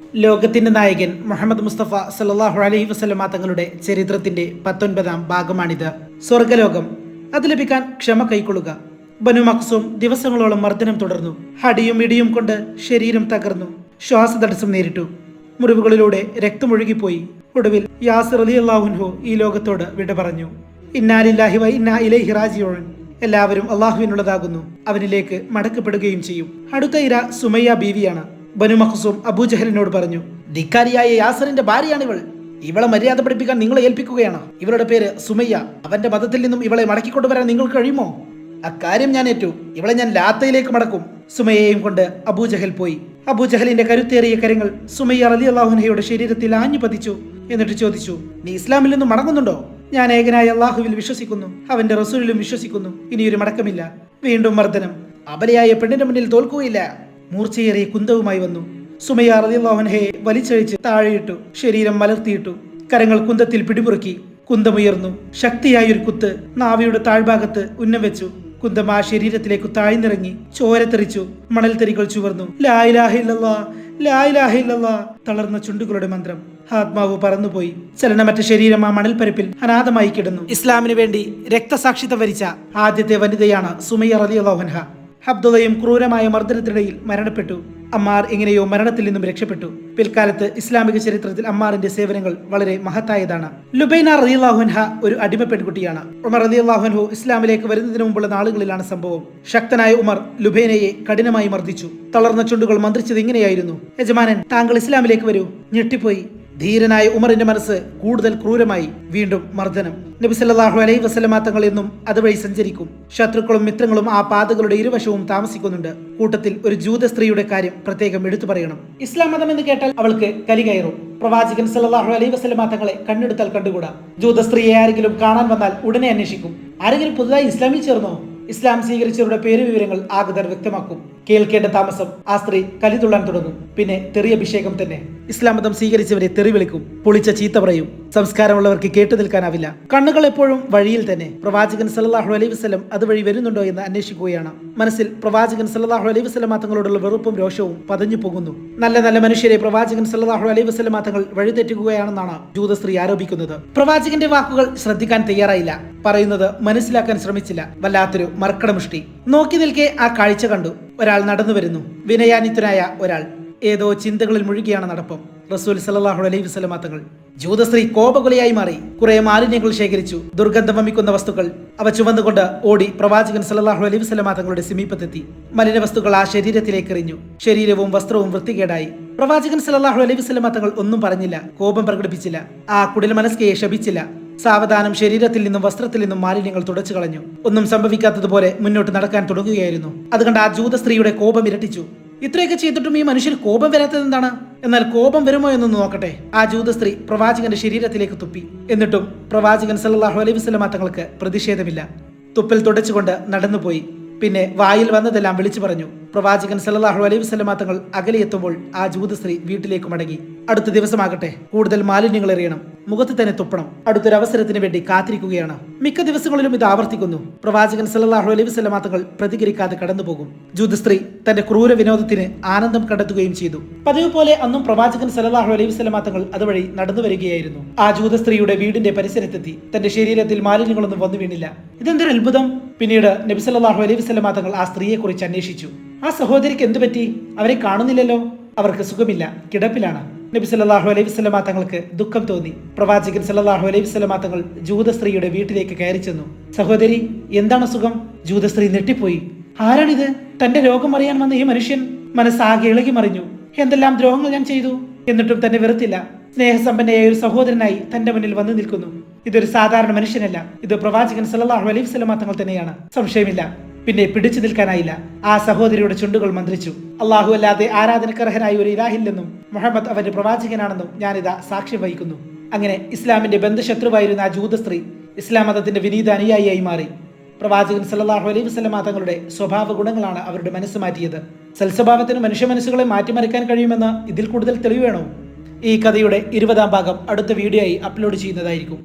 ലോകത്തിന്റെ നായകൻ മുഹമ്മദ് മുസ്തഫ സല്ലല്ലാഹു അലൈഹി വസല്ലമ തങ്ങളുടെ ചരിത്രത്തിന്റെ 19-ാം ഭാഗമാണിത്. സ്വർഗലോകം, അത് ലഭിക്കാൻ ക്ഷമ കൈക്കൊള്ളുക. ബനു മഖ്സൂം ദിവസങ്ങളോളം മർദ്ദനം തുടർന്നു. അടിയും ഇടിയും കൊണ്ട് ശരീരം തകർന്നു. ശ്വാസതടസ്സം നേരിട്ടു. മുറിവുകളിലൂടെ രക്തമൊഴുകിപ്പോയി. ഒടുവിൽ യാസിർ റളിയല്ലാഹു അൻഹു ഈ ലോകത്തോട് വിട പറഞ്ഞു. ഇന്നാ ലില്ലാഹി വ ഇന്നാ ഇലൈഹി റാജിഊൻ. എല്ലാവരും അള്ളാഹുവിനുള്ളതാകുന്നു, അവനിലേക്ക് മടക്കപ്പെടുകയും ചെയ്യും. അടുത്ത ഇര സുമയ്യ ബീവിയാണ്. ബനു മഖ്സൂം അബൂജഹലിനോട് പറഞ്ഞു, ധിക്കാരിയായ യാസറിന്റെ ഭാര്യയാണിവൾ. ഇവളെ മര്യാദ പഠിപ്പിക്കാൻ നിങ്ങളെ ഏൽപ്പിക്കുകയാണ്. ഇവളുടെ പേര് സുമയ്യ. അവന്റെ മതത്തിൽ നിന്നും ഇവളെ മടക്കിക്കൊണ്ടുവരാൻ നിങ്ങൾക്ക് കഴിയുമോ? അക്കാര്യം ഞാൻ ഏറ്റു. ഇവളെ ഞാൻ ലാത്തയിലേക്ക് മടക്കും. സുമയ്യയും കൊണ്ട് അബൂജഹൽ പോയി. അബൂജഹലിന്റെ കരുത്തേറിയ കരങ്ങൾ സുമയ്യ റളിയല്ലാഹു അൻഹയുടെ ശരീരത്തിൽ ആഞ്ഞു പതിച്ചു. എന്നിട്ട് ചോദിച്ചു, നീ ഇസ്ലാമിൽ നിന്നും മടങ്ങുന്നുണ്ടോ? ഞാൻ ഏകനായ അള്ളാഹുവിൽ വിശ്വസിക്കുന്നു, അവന്റെ റസൂലിലും വിശ്വസിക്കുന്നു. ഇനിയൊരു മടക്കമില്ല. വീണ്ടും മർദ്ദനം. അബലയായ പെണ്ണിന്റെ മുന്നിൽ തോൽക്കുകയില്ല. മൂർച്ചയേറിയ കുന്തവുമായി വന്നു. സുമയ്യ റളിയല്ലാഹു അൻഹയെ വലിച്ചഴിച്ച് താഴെയിട്ടു. ശരീരം മലർത്തിയിട്ടു. കരങ്ങൾ കുന്തത്തിൽ പിടിമുറുക്കി. കുന്തമുയർന്നു. ശക്തിയായൊരു കുത്ത് നാവിയുടെ താഴ്ഭാഗത്ത് ഉന്നം വെച്ചു. കുന്തം ആ ശരീരത്തിലേക്ക് താഴ്ന്നിറങ്ങി. ചോരത്തെറിച്ചു. മണൽത്തരികൾ ചുവർന്നു. ലാ ഇലാഹ ഇല്ലല്ലാഹ്, ലാ ഇലാഹ ഇല്ലല്ലാഹ്. തളർന്ന ചുണ്ടുകളുടെ മന്ത്രം. ആത്മാവ് പറന്നുപോയി. ചലനമറ്റ ശരീരം ആ മണൽപ്പരപ്പിൽ അനാഥമായി കിടന്നു. ഇസ്ലാമിന് വേണ്ടി രക്തസാക്ഷിത്വം വരിച്ച ആദ്യത്തെ വനിതയാണ് സുമയ്യ റളിയല്ലാഹു അൻഹ. അബ്ദുള്ളയും ക്രൂരമായ മർദ്ദനത്തിനിടയിൽ മരണപ്പെട്ടു. അമ്മാർ എങ്ങനെയോ മരണത്തിൽ നിന്നും രക്ഷപ്പെട്ടു. പിൽക്കാലത്ത് ഇസ്ലാമിക ചരിത്രത്തിൽ അമ്മാറിന്റെ സേവനങ്ങൾ വളരെ മഹത്തായതാണ്. ലുബൈന റളിയല്ലാഹു അൻഹ ഒരു അടിമ പെൺകുട്ടിയാണ്. ഉമർ റളിയല്ലാഹു അൻഹു ഇസ്ലാമിലേക്ക് വരുന്നതിന് മുമ്പുള്ള നാളുകളിലാണ് സംഭവം. ശക്തനായ ഉമർ ലുബൈനയെ കഠിനമായി മർദ്ദിച്ചു. തളർന്ന ചുണ്ടുകൾ മന്ത്രിച്ചത് ഇങ്ങനെയായിരുന്നു, യജമാനൻ, താങ്കൾ ഇസ്ലാമിലേക്ക് വരൂ. ഞെട്ടിപ്പോയി. ധീരനായ ഉമറിന്റെ മനസ്സ് കൂടുതൽ ക്രൂരമായി. വീണ്ടും മർദ്ദനം. നബി സല്ലല്ലാഹു അലൈഹി വസല്ലമ തങ്ങൾ എന്നും അതുവഴി സഞ്ചരിക്കും. ശത്രുക്കളും മിത്രങ്ങളും ആ പാതകളുടെ ഇരുവശവും താമസിക്കുന്നുണ്ട്. കൂട്ടത്തിൽ ഒരു ജൂത സ്ത്രീയുടെ കാര്യം പ്രത്യേകം എടുത്തു പറയണം. ഇസ്ലാം മതം എന്ന് കേട്ടാൽ അവൾക്ക് കലി കയറും. പ്രവാചകൻ സല്ലല്ലാഹു അലൈഹി വസല്ലമ തങ്ങളെ കണ്ണെടുത്താൽ കണ്ടുകൂടാ. ജൂത സ്ത്രീയെ ആരെങ്കിലും കാണാൻ വന്നാൽ ഉടനെ അന്വേഷിക്കും. ആരെങ്കിലും പുതുതായി ഇസ്ലാമിൽ ചേർന്നോ? ഇസ്ലാം സ്വീകരിച്ചവരുടെ പേര് വിവരങ്ങൾ ആഗതർ വ്യക്തമാക്കും. കേൾക്കേണ്ട താമസം ആ സ്ത്രീ കലിതുള്ളാൻ തുടങ്ങും. പിന്നെ തെറിയഭിഷേകം തന്നെ. ഇസ്ലാം മതം സ്വീകരിച്ചവരെ തെറി വിളിക്കും. പൊളിച്ച ചീത്ത പറയും. സംസ്കാരമുള്ളവർക്ക് കേട്ടു നിൽക്കാനാവില്ല. കണ്ണുകൾ എപ്പോഴും വഴിയിൽ തന്നെ. പ്രവാചകൻ സല്ലല്ലാഹു അലൈഹി വസല്ലം അതുവഴി വരുന്നുണ്ടോ എന്ന് അന്വേഷിക്കുകയാണ്. മനസ്സിൽ പ്രവാചകൻ സല്ലല്ലാഹു അലൈഹി വസല്ലം തങ്ങളോടുള്ള വെറുപ്പും രോഷവും പതഞ്ഞു പോകുന്നു. നല്ല നല്ല മനുഷ്യരെ പ്രവാചകൻ സല്ലല്ലാഹു അലൈഹി വസല്ലം തങ്ങൾ വഴിതെറ്റുകയാണെന്നാണ് ജൂത സ്ത്രീ ആരോപിക്കുന്നത്. പ്രവാചകന്റെ വാക്കുകൾ ശ്രദ്ധിക്കാൻ തയ്യാറായില്ല. പറയുന്നത് മനസ്സിലാക്കാൻ ശ്രമിച്ചില്ല. വല്ലാത്തൊരു മർക്കടമുഷ്ടി. നോക്കി നിൽക്കെ ആ കാഴ്ച കണ്ടു. ഒരാൾ നടന്നു വരുന്നു. വിനയാനിതനായ ഒരാൾ. ഏതോ ചിന്തകളിൽ മുഴുകിയാണ് നടപ്പം. റസൂൽ സല്ലല്ലാഹു അലൈഹി വസല്ലം തങ്ങൾ. ജൂതസ്ത്രീ കോപകുലയായി മാറി. കുറെ മാലിന്യങ്ങൾ ശേഖരിച്ചു. ദുർഗന്ധം വമിക്കുന്ന വസ്തുക്കൾ. അവ ചുവന്നുകൊണ്ട് ഓടി പ്രവാചകൻ സല്ലല്ലാഹു അലൈഹി വസല്ലം തങ്ങളുടെ സമീപത്തെത്തി. മലിന വസ്തുക്കൾ ആ ശരീരത്തിലേക്ക് എറിഞ്ഞു. ശരീരവും വസ്ത്രവും വൃത്തികേടായി. പ്രവാചകൻ സല്ലല്ലാഹു അലൈഹി വസല്ലം തങ്ങൾ ഒന്നും പറഞ്ഞില്ല. കോപം പ്രകടിപ്പിച്ചില്ല. ആ കുടില മനസ്കയെ ശപിച്ചില്ല. സാവധാനം ശരീരത്തിൽ നിന്നും വസ്ത്രത്തിൽ നിന്നും മാലിന്യങ്ങൾ തുടച്ചു കളഞ്ഞു. ഒന്നും സംഭവിക്കാത്തതുപോലെ മുന്നോട്ട് നടക്കാൻ തുടങ്ങുകയായിരുന്നു. അതുകൊണ്ട് ആ ജൂത സ്ത്രീയുടെ കോപം ഇരട്ടിച്ചു. ഇത്രയൊക്കെ ചെയ്തിട്ടും ഈ മനുഷ്യർ കോപം വരാത്തത് എന്താണ്? എന്നാൽ കോപം വരുമോ എന്നൊന്ന് നോക്കട്ടെ. ആ ജൂത സ്ത്രീ പ്രവാചകന്റെ ശരീരത്തിലേക്ക് തുപ്പി. എന്നിട്ടും പ്രവാചകൻ സല്ലല്ലാഹു അലൈഹി വസല്ലം തങ്ങൾക്ക് പ്രതിഷേധമില്ല. തുപ്പൽ തുടച്ചുകൊണ്ട് നടന്നുപോയി. പിന്നെ വായിൽ വന്നതെല്ലാം വിളിച്ചു പറഞ്ഞു. പ്രവാചകൻ സല്ലല്ലാഹു അലൈഹി വസല്ലം തങ്ങൾ അകലെ എത്തുമ്പോൾ ആ ജൂത സ്ത്രീ വീട്ടിലേക്ക് മടങ്ങി. അടുത്ത ദിവസമാകട്ടെ, കൂടുതൽ മാലിന്യങ്ങൾ എറിയണം. മുഖത്ത് തന്നെ തുപ്പണം. അടുത്തൊരു അവസരത്തിന് വേണ്ടി കാത്തിരിക്കുകയാണ്. മിക്ക ദിവസങ്ങളിലും ഇത് ആവർത്തിക്കുന്നു. പ്രവാചകൻ സല്ലല്ലാഹു അലൈഹി വസല്ലം തങ്ങൾ പ്രതികരിക്കാതെ കടന്നുപോകും. ജൂത സ്ത്രീ തന്റെ ക്രൂര വിനോദത്തിന് ആനന്ദം കണ്ടെത്തുകയും ചെയ്തു. പതിവ് പോലെ അന്നും പ്രവാചകൻ സല്ലല്ലാഹു അലൈഹി വസല്ലം തങ്ങൾ അതുവഴി നടന്നു വരികയായിരുന്നു. ആ ജൂത സ്ത്രീയുടെ വീടിന്റെ പരിസരത്തെത്തി. തന്റെ ശരീരത്തിൽ മാലിന്യങ്ങളൊന്നും വന്നു വീണില്ല. ഇതെന്തൊരു അത്ഭുതം! പിന്നീട് നബി സല്ലല്ലാഹു അലൈഹി വസല്ലം തങ്ങൾ ആ സ്ത്രീയെ കുറിച്ച് അന്വേഷിച്ചു. ആ സഹോദരിക്ക് എന്തു പറ്റി? അവരെ കാണുന്നില്ലല്ലോ. അവർക്ക് സുഖമില്ല, കിടപ്പിലാണ്. നബി സല്ലല്ലാഹു അലൈഹി വസല്ലം തങ്ങൾക്ക് ദുഃഖം തോന്നി. പ്രവാചകൻ സല്ലല്ലാഹു അലൈഹി വസല്ലം തങ്ങൾ ജൂത സ്ത്രീയുടെ വീട്ടിലേക്ക് കയറി ചെന്നു. സഹോദരി, എന്താണ് സുഖം? ജൂത സ്ത്രീ ഞെട്ടിപ്പോയി. ആരാണിത്? തന്റെ രോഗം അറിയാൻ വന്ന ഈ മനുഷ്യൻ. മനസ്സാകെ ഇളകി മറിഞ്ഞു. എന്തെല്ലാം ദ്രോഹങ്ങൾ ഞാൻ ചെയ്തു, എന്നിട്ടും തന്നെ വെറുത്തില്ല. സ്നേഹസമ്പന്നയായ ഒരു സഹോദരനായി തന്റെ മുന്നിൽ വന്നു നിൽക്കുന്നു. ഇതൊരു സാധാരണ മനുഷ്യനല്ല, ഇത് പ്രവാചകൻ സല്ലല്ലാഹു അലൈഹി വസല്ലം തങ്ങൾ തന്നെയാണ്. സംശയമില്ല. പിന്നെ പിടിച്ചു നിൽക്കാനായില്ല. ആ സഹോദരിയുടെ ചുണ്ടുകൾ മന്ത്രിച്ചു. അള്ളാഹു അല്ലാതെ ആരാധനക്കർഹനായ ഒരു ഇലാഹില്ലെന്നും മുഹമ്മദ് അവന്റെ പ്രവാചകനാണെന്നും ഞാനിതാ സാക്ഷ്യം വഹിക്കുന്നു. അങ്ങനെ ഇസ്ലാമിന്റെ ബന്ധശത്രുവായിരുന്ന ആ ജൂത സ്ത്രീ ഇസ്ലാം മതത്തിന്റെ വിനീത അനുയായിയായി മാറി. പ്രവാചകൻ സല്ലല്ലാഹു അലൈഹി വസല്ലം തങ്ങളുടെ സ്വഭാവ ഗുണങ്ങളാണ് അവരുടെ മനസ്സ് മാറ്റിയത്. സൽസ്വഭാവത്തിന് മനുഷ്യ മനസ്സുകളെ മാറ്റിമറിക്കാൻ കഴിയുമെന്ന് ഇതിൽ കൂടുതൽ തെളിവ് വേണോ? ഈ കഥയുടെ 20-ാം ഭാഗം അടുത്ത വീഡിയോ ആയി അപ്ലോഡ് ചെയ്യുന്നതായിരിക്കും.